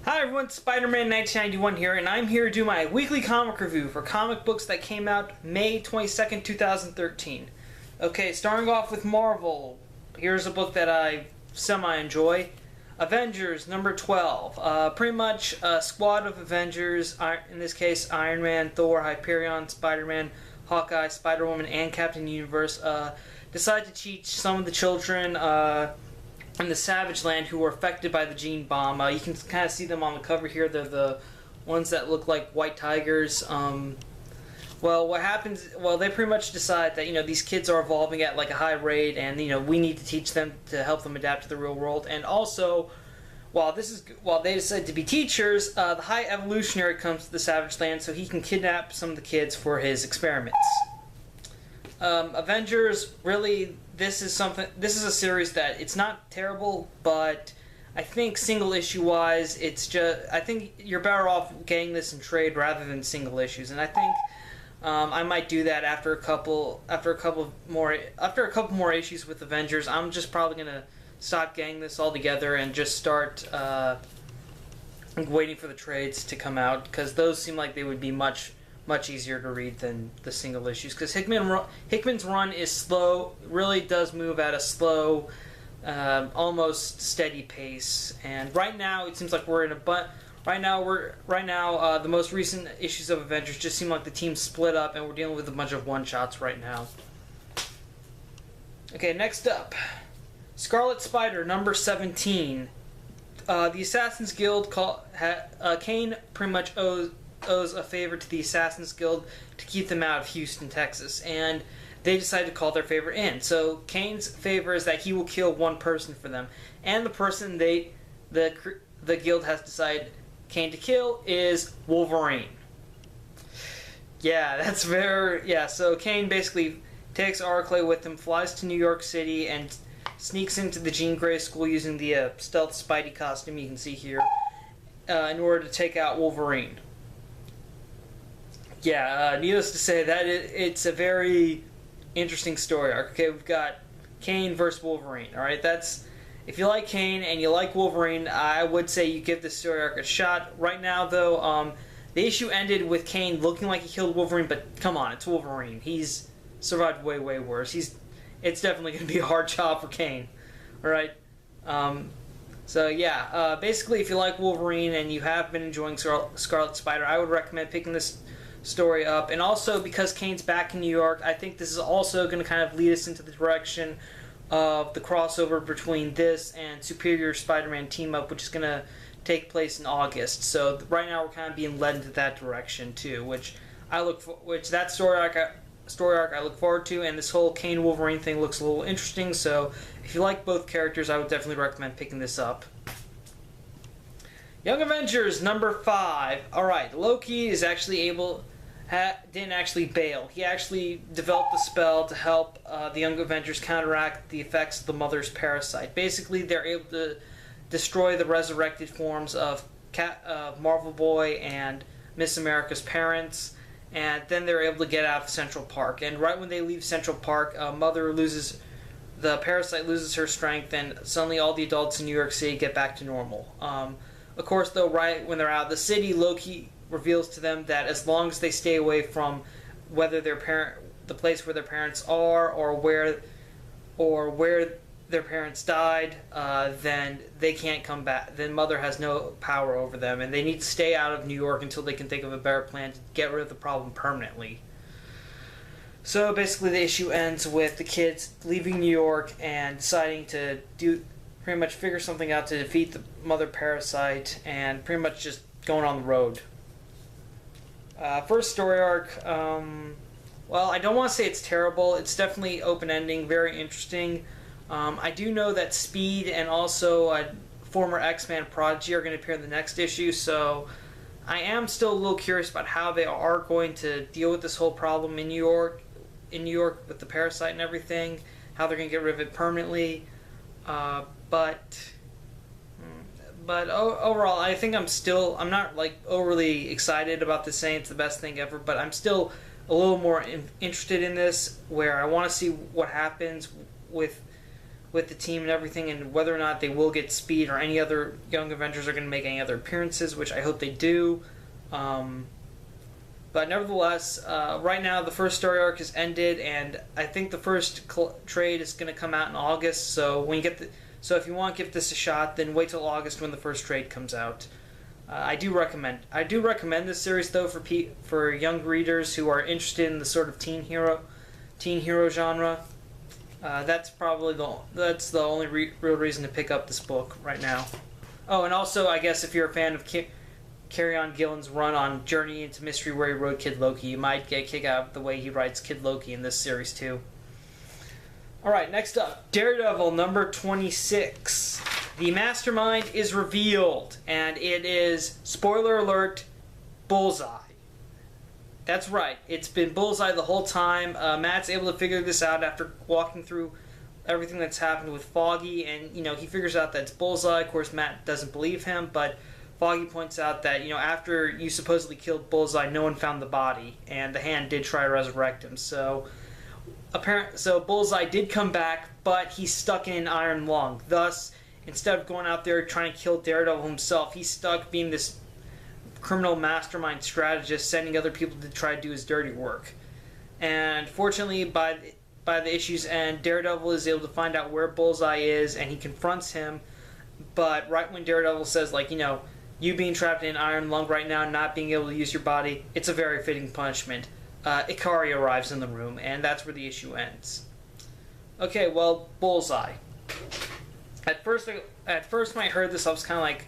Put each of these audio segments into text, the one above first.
Hi everyone, Spider-Man 1991 here, and I'm here to do my weekly comic review for comic books that came out May 22nd, 2013. Okay, starting off with Marvel, here's a book that I semi-enjoy. Avengers, number 12. Pretty much a squad of Avengers, in this case Iron Man, Thor, Hyperion, Spider-Man, Hawkeye, Spider-Woman, and Captain Universe, decide to teach some of the children in the Savage Land who were affected by the gene bomb. You can kind of see them on the cover here. They're the ones that look like white tigers. Well, what happens? Well, they pretty much decide that these kids are evolving at like a high rate, and we need to teach them to help them adapt to the real world. And also, while they decide to be teachers, the High Evolutionary comes to the Savage Land so he can kidnap some of the kids for his experiments. Avengers, really, this is a series that it's not terrible, but I think single issue wise, I think you're better off getting this in trade rather than single issues, and I think I might do that after a couple more issues with Avengers. I'm just probably gonna stop getting this altogether and just start waiting for the trades to come out, because those seem like they would be much easier to read than the single issues, because Hickman's run is slow, really does move at a slow, almost steady pace. And right now it seems like we're in the most recent issues of Avengers just seem like the team split up, and we're dealing with a bunch of one-shots right now. Okay, next up, Scarlet Spider, number 17. The Assassin's Guild Kane pretty much owes a favor to the Assassin's Guild to keep them out of Houston, Texas, and they decide to call their favor in. So Kane's favor is that he will kill one person for them, and the person the guild has decided Kane to kill is Wolverine. Yeah, so Kane basically takes Arclay with him, flies to New York City, and sneaks into the Jean Grey school using the stealth Spidey costume you can see here, in order to take out Wolverine. Yeah, needless to say, it's a very interesting story arc. Okay, we've got Kane versus Wolverine. All right, if you like Kane and you like Wolverine, I would say you give this story arc a shot. Right now, though, the issue ended with Kane looking like he killed Wolverine, but come on, it's Wolverine. He's survived way worse. It's definitely going to be a hard job for Kane. All right. So yeah, basically, if you like Wolverine and you have been enjoying Scarlet Spider, I would recommend picking this story up. And also, because Kane's back in New York, I think this is also going to kind of lead us into the direction of the crossover between this and Superior Spider-Man team-up, which is going to take place in August. So right now we're kind of being led into that direction too, that story arc I look forward to, and this whole Kane Wolverine thing looks a little interesting. So if you like both characters, I would definitely recommend picking this up. Young Avengers, number 5. Alright, Loki is actually didn't actually bail. He actually developed a spell to help the Young Avengers counteract the effects of the Mother's parasite. Basically, they're able to destroy the resurrected forms of Marvel Boy and Miss America's parents, and then they're able to get out of Central Park. And right when they leave Central Park, the parasite loses her strength, and suddenly all the adults in New York City get back to normal. Of course, though, right when they're out of the city, Loki reveals to them that as long as they stay away from the place where their parents are, or where their parents died, then they can't come back. Then Mother has no power over them, and they need to stay out of New York until they can think of a better plan to get rid of the problem permanently. So basically, the issue ends with the kids leaving New York and deciding to pretty much figure something out to defeat the Mother parasite, and pretty much just going on the road. First story arc, well, I don't want to say it's terrible. It's definitely open-ending, very interesting. I do know that Speed and also a former X-Man Prodigy are going to appear in the next issue, so I am still a little curious about how they are going to deal with this whole problem in New York with the parasite and everything, how they're going to get rid of it permanently. But overall, I think I'm not like overly excited about this saying it's the best thing ever, but I'm still a little more interested in this, where I want to see what happens with with the team and everything, and whether or not they will get Speed or any other Young Avengers are going to make any other appearances, which I hope they do. But nevertheless, right now the first story arc has ended, and I think the first trade is going to come out in August. So when you get if you want to give this a shot, then wait till August when the first trade comes out. I do recommend this series though for young readers who are interested in the sort of teen hero genre. That's probably the only real reason to pick up this book right now. Oh, and also I guess if you're a fan of Carry-On Gillen's run on Journey into Mystery where he wrote Kid Loki, you might get a kick out of the way he writes Kid Loki in this series too. Alright, next up, Daredevil number 26. The Mastermind is revealed, and it is, spoiler alert, Bullseye. That's right, it's been Bullseye the whole time. Matt's able to figure this out after walking through everything that's happened with Foggy, and he figures out that it's Bullseye. Of course, Matt doesn't believe him, but Foggy points out that after you supposedly killed Bullseye, no one found the body, and the Hand did try to resurrect him. So Bullseye did come back, but he's stuck in an iron lung. Thus, instead of going out there trying to kill Daredevil himself, he's stuck being this criminal mastermind strategist, sending other people to try to do his dirty work. And fortunately, by the issue's end, Daredevil is able to find out where Bullseye is, and he confronts him. But right when Daredevil says, you being trapped in an iron lung right now, not being able to use your body, it's a very fitting punishment. Ikari arrives in the room, and that's where the issue ends. Okay, well, Bullseye. At first when I heard this, I was kind of like,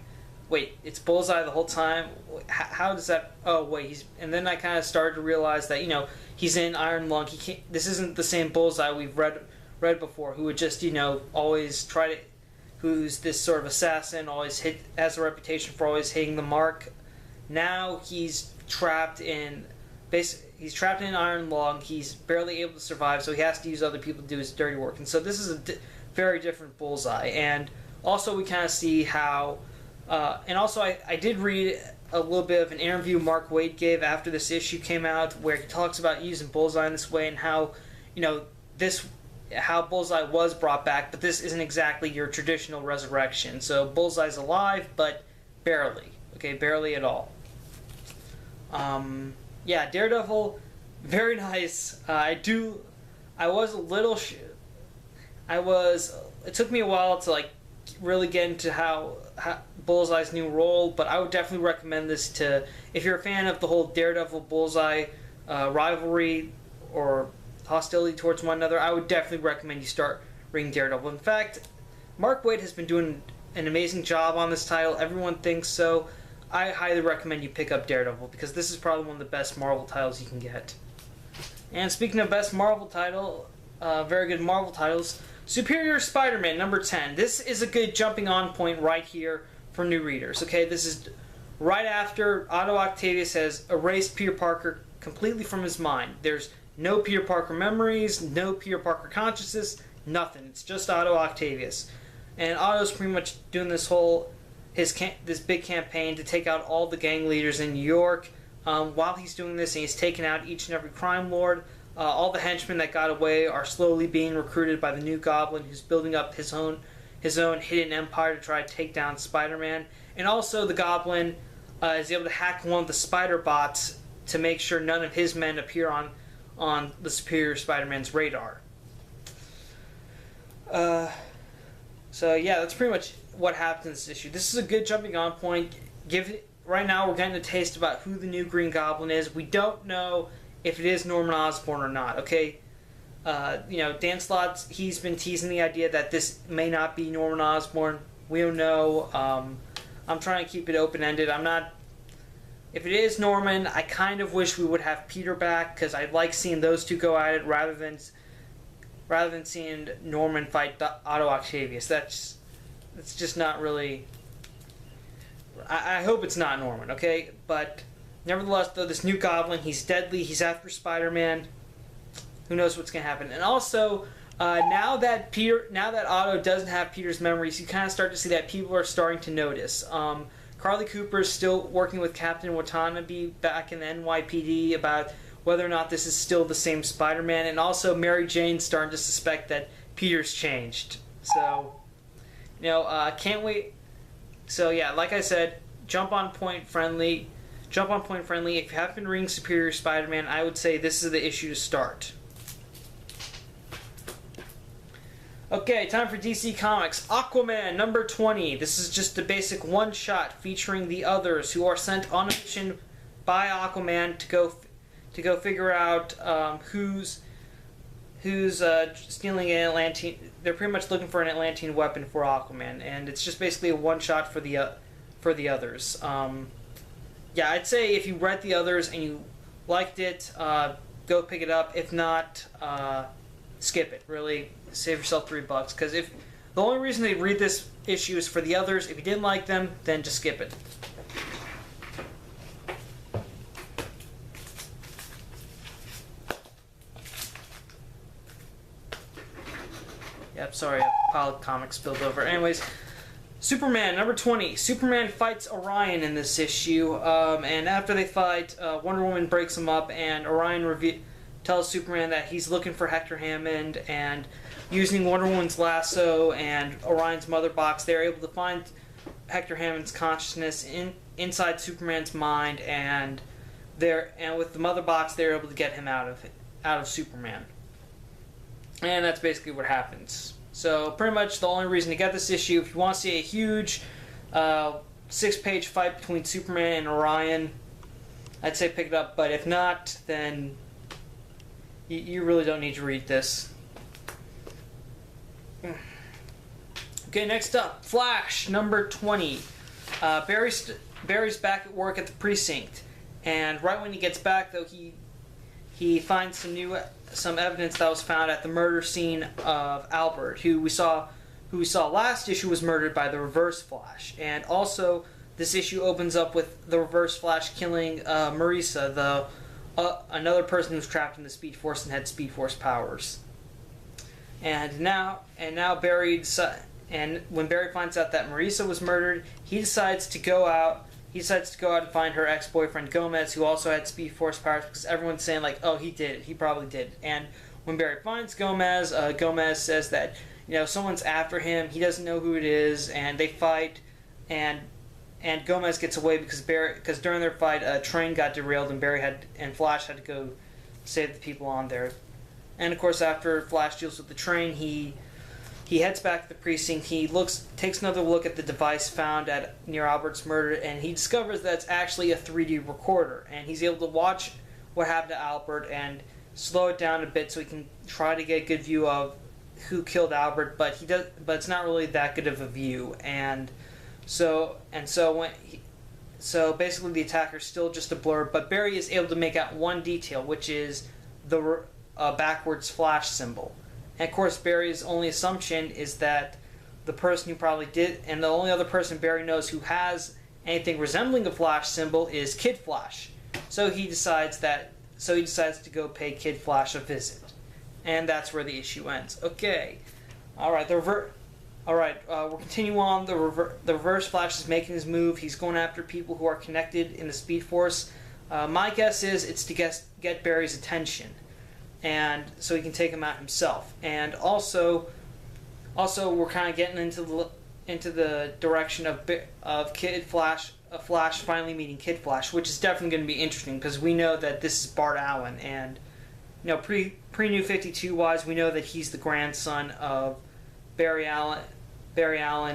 wait, it's Bullseye the whole time? How does that... Oh, wait, and then I kind of started to realize that, he's in Iron Lung. This isn't the same Bullseye we've read before, who would just, always try to... Who's this sort of assassin, has a reputation for always hitting the mark. Now he's trapped in... He's trapped in an iron lung. He's barely able to survive, so he has to use other people to do his dirty work. And so this is a very different Bullseye. And also we kind of see how... and also I did read a little bit of an interview Mark Waid gave after this issue came out, where he talks about using Bullseye in this way and how, how Bullseye was brought back, but this isn't exactly your traditional resurrection. So Bullseye's alive, but barely. Okay, barely at all. Yeah, Daredevil, very nice. It took me a while to really get into how Bullseye's new role, but I would definitely recommend this to, if you're a fan of the whole Daredevil Bullseye rivalry or hostility towards one another, I would definitely recommend you start reading Daredevil. In fact, Mark Waid has been doing an amazing job on this title. Everyone thinks so. I highly recommend you pick up Daredevil, because this is probably one of the best Marvel titles you can get. And speaking of best Marvel title, very good Marvel titles, Superior Spider-Man number 10. This is a good jumping on point right here for new readers. Okay, this is right after Otto Octavius has erased Peter Parker completely from his mind. There's no Peter Parker memories, no Peter Parker consciousness, nothing. It's just Otto Octavius. And Otto's pretty much doing this big campaign to take out all the gang leaders in New York. While he's doing this, and he's taking out each and every crime lord, all the henchmen that got away are slowly being recruited by the new Goblin, who's building up his own hidden empire to try to take down Spider-Man. And also the Goblin is able to hack one of the spider bots to make sure none of his men appear on the Superior Spider-Man's radar. So yeah, that's pretty much what happens in this issue. This is a good jumping on point. Right now we're getting a taste about who the new Green Goblin is. We don't know if it is Norman Osborn or not, okay? Dan Slott, he's been teasing the idea that this may not be Norman Osborn. We don't know. I'm trying to keep it open-ended. If it is Norman, I kind of wish we would have Peter back, because I like seeing those two go at it rather than seeing Norman fight Otto Octavius. That's just not really... I hope it's not Norman, okay? But nevertheless, though, this new Goblin, he's deadly. He's after Spider-Man. Who knows what's going to happen? And also, now that Otto doesn't have Peter's memories, you kind of start to see that people are starting to notice. Carly Cooper is still working with Captain Watanabe back in the NYPD about whether or not this is still the same Spider-Man. And also, Mary Jane's starting to suspect that Peter's changed. So, can't wait. So yeah, like I said, jump on point friendly. Jump on point friendly. If you haven't been reading Superior Spider-Man, I would say this is the issue to start. Okay, time for DC Comics. Aquaman, number 20. This is just a basic one-shot featuring the others who are sent on a mission by Aquaman to go figure out who's stealing an Atlantean. They're pretty much looking for an Atlantean weapon for Aquaman, and it's just basically a one-shot for the others. Yeah, I'd say if you read the others and you liked it, go pick it up. If not, skip it. Really, save yourself $3. Because if the only reason they read this issue is for the others, if you didn't like them, then just skip it. Yep, sorry, a pile of comics spilled over. Anyways, Superman, number 20. Superman fights Orion in this issue, and after they fight, Wonder Woman breaks him up, and Orion tells Superman that he's looking for Hector Hammond, and using Wonder Woman's lasso and Orion's mother box, they're able to find Hector Hammond's consciousness inside Superman's mind, and with the mother box, they're able to get him out of Superman. And that's basically what happens. So pretty much the only reason to get this issue, if you want to see a huge 6-page fight between Superman and Orion, I'd say pick it up. But if not, then you really don't need to read this. Okay, next up, Flash, number 20. Barry's back at work at the precinct, and right when he gets back, though, he finds some evidence that was found at the murder scene of Albert, who we saw last issue was murdered by the Reverse Flash. And also, this issue opens up with the Reverse Flash killing Marisa, another person who's trapped in the Speed Force and had Speed Force powers. And when Barry finds out that Marisa was murdered, he decides to go out and find her ex-boyfriend Gomez, who also had Speed Force powers, because everyone's saying, like, oh, he did it. He probably did it. And when Barry finds Gomez, Gomez says that, someone's after him. He doesn't know who it is, and they fight, and Gomez gets away because during their fight, a train got derailed, and Flash had to go save the people on there. And, of course, after Flash deals with the train, he heads back to the precinct. He takes another look at the device found near Albert's murder, and he discovers that it's actually a 3D recorder. And he's able to watch what happened to Albert and slow it down a bit so he can try to get a good view of who killed Albert. But it's not really that good of a view. So basically the attacker's still just a blur. But Barry is able to make out one detail, which is the backwards Flash symbol. And of course, Barry's only assumption is that the person who probably did, and the only other person Barry knows who has anything resembling a Flash symbol is Kid Flash. So he decides to go pay Kid Flash a visit, and that's where the issue ends. Okay, all right. We'll continue on. The Reverse Flash is making his move. He's going after people who are connected in the Speed Force. My guess is it's to get Barry's attention, and so he can take him out himself. And also we're kind of getting into the direction of Kid Flash, Flash finally meeting Kid Flash, which is definitely going to be interesting because we know that this is Bart Allen, and pre New 52 wise, we know that he's the grandson of Barry Allen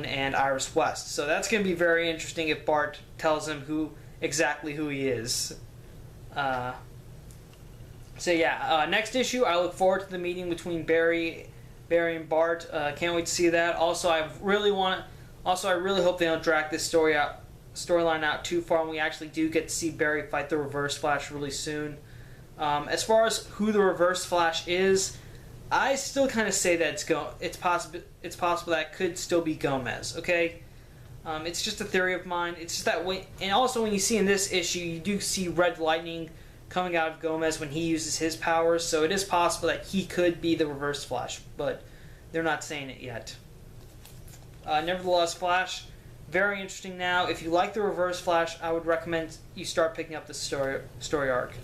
and Iris West. So that's going to be very interesting if Bart tells him exactly who he is. Next issue, I look forward to the meeting between Barry and Bart. Can't wait to see that. Also, I really hope they don't drag this storyline out too far, and we actually do get to see Barry fight the Reverse Flash really soon. As far as who the Reverse Flash is, I still kind of say that it's possible that it could still be Gomez. Okay, it's just a theory of mine. It's just that way, and also when you see in this issue, you do see red lightning coming out of Gomez when he uses his powers, so it is possible that he could be the Reverse Flash, but they're not saying it yet. Nevertheless, Flash, very interesting now. If you like the Reverse Flash, I would recommend you start picking up the story arc.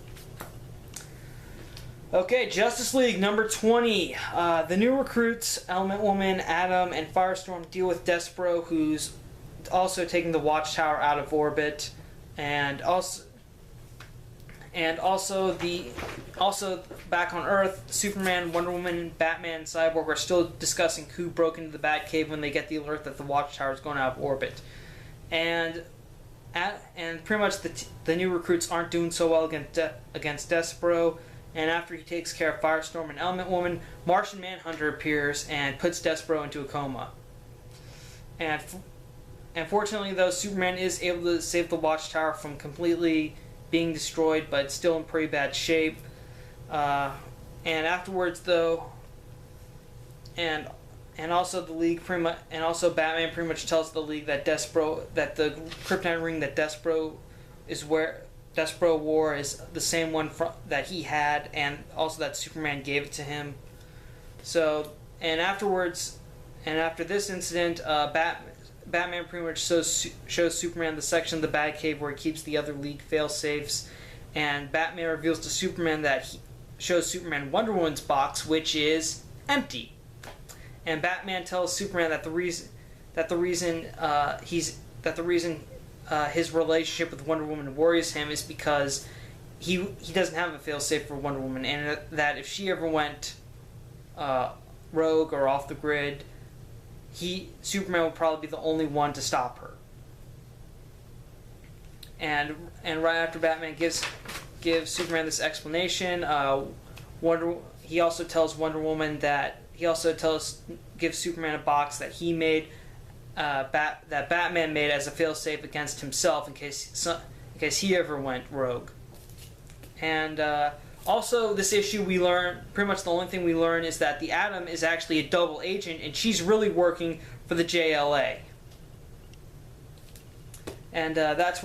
Okay, Justice League number 20. The new recruits, Element Woman, Atom, and Firestorm, deal with Despero, who's also taking the Watchtower out of orbit, and also back on Earth, Superman, Wonder Woman, Batman, and Cyborg are still discussing who broke into the Batcave when they get the alert that the Watchtower is going out of orbit, and pretty much the new recruits aren't doing so well against Despero. And after he takes care of Firestorm and Element Woman, Martian Manhunter appears and puts Despero into a coma. And fortunately, though, Superman is able to save the Watchtower from completely being destroyed, but it's still in pretty bad shape. And afterwards, though, and also the League also Batman pretty much tells the League that the kryptonite ring that Despero wore is the same one that he had, and also that Superman gave it to him. So, and after this incident, Batman pretty much shows Superman the section of the Batcave where he keeps the other League fail-safes, and Batman reveals to Superman that he shows Superman Wonder Woman's box, which is empty. And Batman tells Superman that the reason his relationship with Wonder Woman worries him is because he doesn't have a failsafe for Wonder Woman, and that if she ever went rogue or off the grid, Superman would probably be the only one to stop her. And right after Batman gives Superman this explanation, he also tells Wonder Woman gives Superman a box that he made. That Batman made as a failsafe against himself in case he ever went rogue. And also, this issue we learn, pretty much the only thing we learn is that the Atom is actually a double agent, and she's really working for the JLA. And that's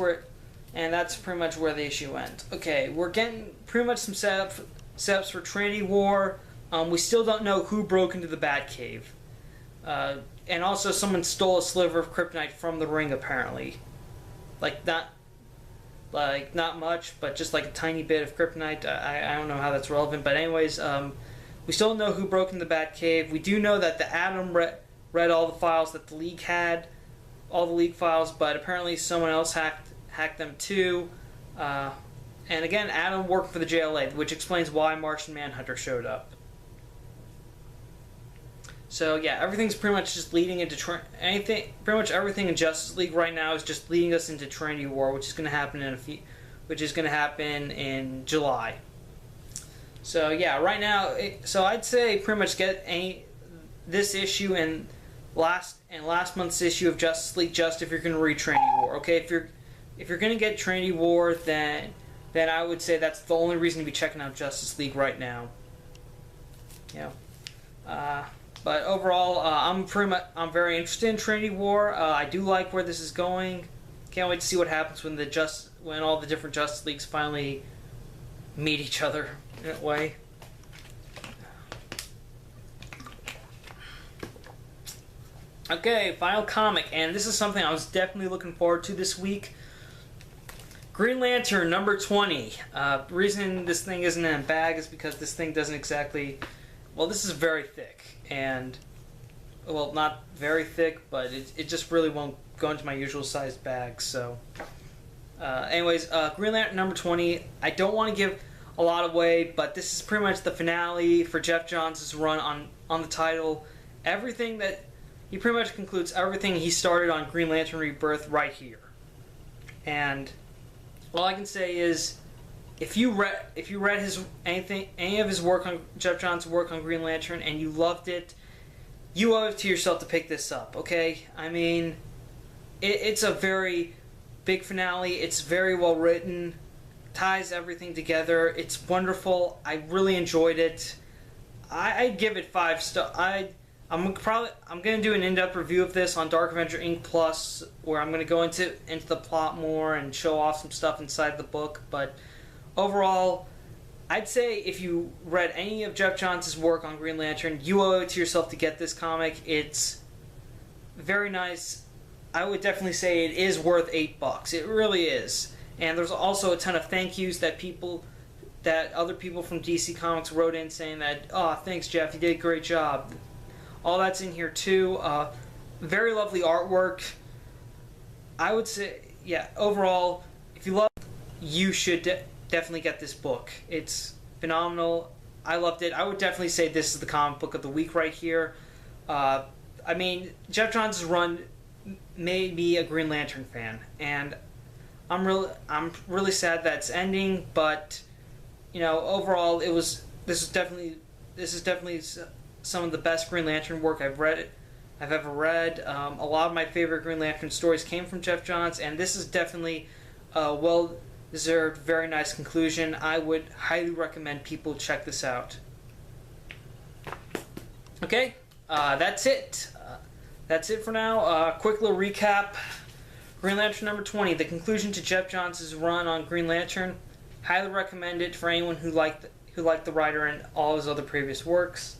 pretty much where the issue ends. Okay, we're getting pretty much some setups for Trinity War. We still don't know who broke into the Batcave. And also, someone stole a sliver of kryptonite from the ring, apparently. Not much, but just like a tiny bit of kryptonite. I don't know how that's relevant, but anyways, we still don't know who broke into the Batcave. We do know that the Atom read all the files that the League had, all the League files, but apparently someone else hacked them too. And again, Atom worked for the JLA, which explains why Martian Manhunter showed up. So yeah, everything's pretty much just leading into pretty much everything in Justice League right now is just leading us into Trinity War, which is going to happen in July. So yeah, right now, so I'd say pretty much get this issue and last month's issue of Justice League just if you're going to read Trinity War. Okay, if you're going to get Trinity War, then I would say that's the only reason to be checking out Justice League right now. Yeah. But overall, I'm very interested in Trinity War. I do like where this is going. Can't wait to see what happens when all the different Justice Leagues finally meet each other in a way. Okay, final comic, and this is something I was definitely looking forward to this week. Green Lantern number 20. The reason this thing isn't in a bag is because this thing doesn't exactly... Well, this is very thick, and, well, not very thick, but it just really won't go into my usual sized bag, so. Anyways, Green Lantern number 20, I don't want to give a lot away, but this is pretty much the finale for Jeff Johns' run on the title. He pretty much concludes everything he started on Green Lantern Rebirth right here. And all I can say is, if you read any of his work on Jeff Johns' work on Green Lantern and you loved it, you owe it to yourself to pick this up. Okay, I mean, it's a very big finale. It's very well written, ties everything together. It's wonderful. I really enjoyed it. I give it 5 stars. I'm gonna do an in-depth review of this on Dark Avenger Inc. Plus, where I'm gonna go into the plot more and show off some stuff inside the book, but. Overall, I'd say if you read any of Jeff Johns' work on Green Lantern, you owe it to yourself to get this comic. It's very nice. I would definitely say it is worth $8. It really is. And there's also a ton of thank yous that that other people from DC Comics wrote in saying that, oh, thanks Jeff, you did a great job. All that's in here too. Very lovely artwork. I would say, yeah, overall, if you love, you should definitely get this book. It's phenomenal. I loved it. I would definitely say this is the comic book of the week right here. I mean, Jeff Johns' run made me a Green Lantern fan, and I'm really sad that it's ending. But you know, overall, this is definitely some of the best Green Lantern work I've ever read. A lot of my favorite Green Lantern stories came from Jeff Johns, and this is definitely a well-deserved, very nice conclusion. I would highly recommend people check this out. Okay, that's it. That's it for now. Quick little recap. Green Lantern number 20, the conclusion to Jeff Johns' run on Green Lantern. Highly recommend it for anyone who liked the writer and all his other previous works.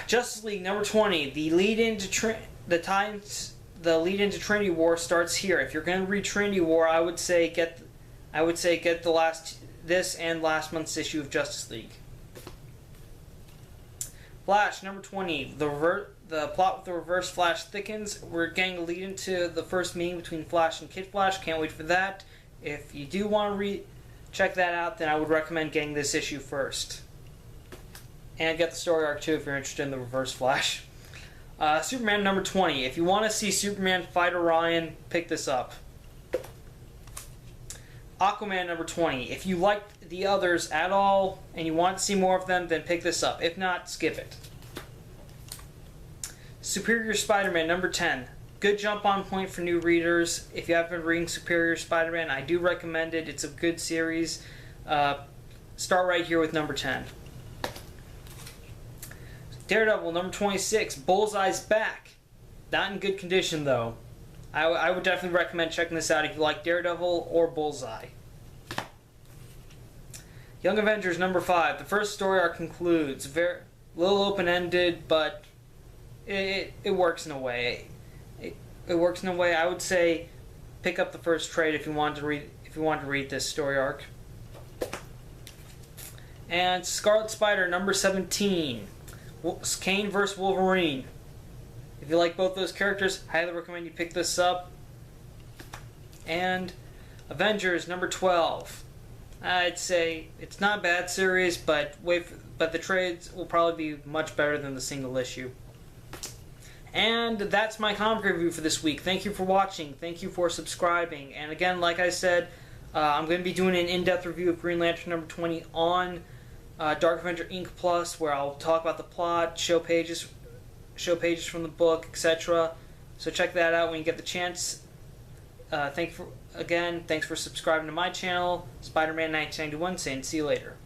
Justice League number 20, the lead into Trinity War starts here. If you're going to read Trinity War, I would say get this and last month's issue of Justice League. Flash number 20, the plot with the Reverse Flash thickens. We're getting a lead into the first meeting between Flash and Kid Flash. Can't wait for that. If you do want to check that out, then I would recommend getting this issue first. And get the story arc too if you're interested in the Reverse Flash. Superman number 20. If you want to see Superman fight Orion, pick this up. Aquaman number 20. If you liked the others at all and you want to see more of them, then pick this up. If not, skip it. Superior Spider-Man number 10. Good jump on point for new readers. If you haven't been reading Superior Spider-Man, I do recommend it. It's a good series. Start right here with number 10. Daredevil number 26. Bullseye's back. Not in good condition though. I would definitely recommend checking this out if you like Daredevil or Bullseye. Young Avengers number 5. The first story arc concludes. Very little open-ended, but it works in a way. It works in a way. I would say pick up the first trade if you want to read this story arc. And Scarlet Spider number 17. Kane vs. Wolverine. If you like both those characters, highly recommend you pick this up. And Avengers number 12. I'd say it's not a bad series, but the trades will probably be much better than the single issue. And that's my comic review for this week. Thank you for watching. Thank you for subscribing. And again, like I said, I'm going to be doing an in-depth review of Green Lantern number 20 on Dark Avenger Inc. Plus, where I'll talk about the plot, show pages from the book, etc. So check that out when you get the chance. Thanks for subscribing to my channel, Spider-Man 1991, saying see you later.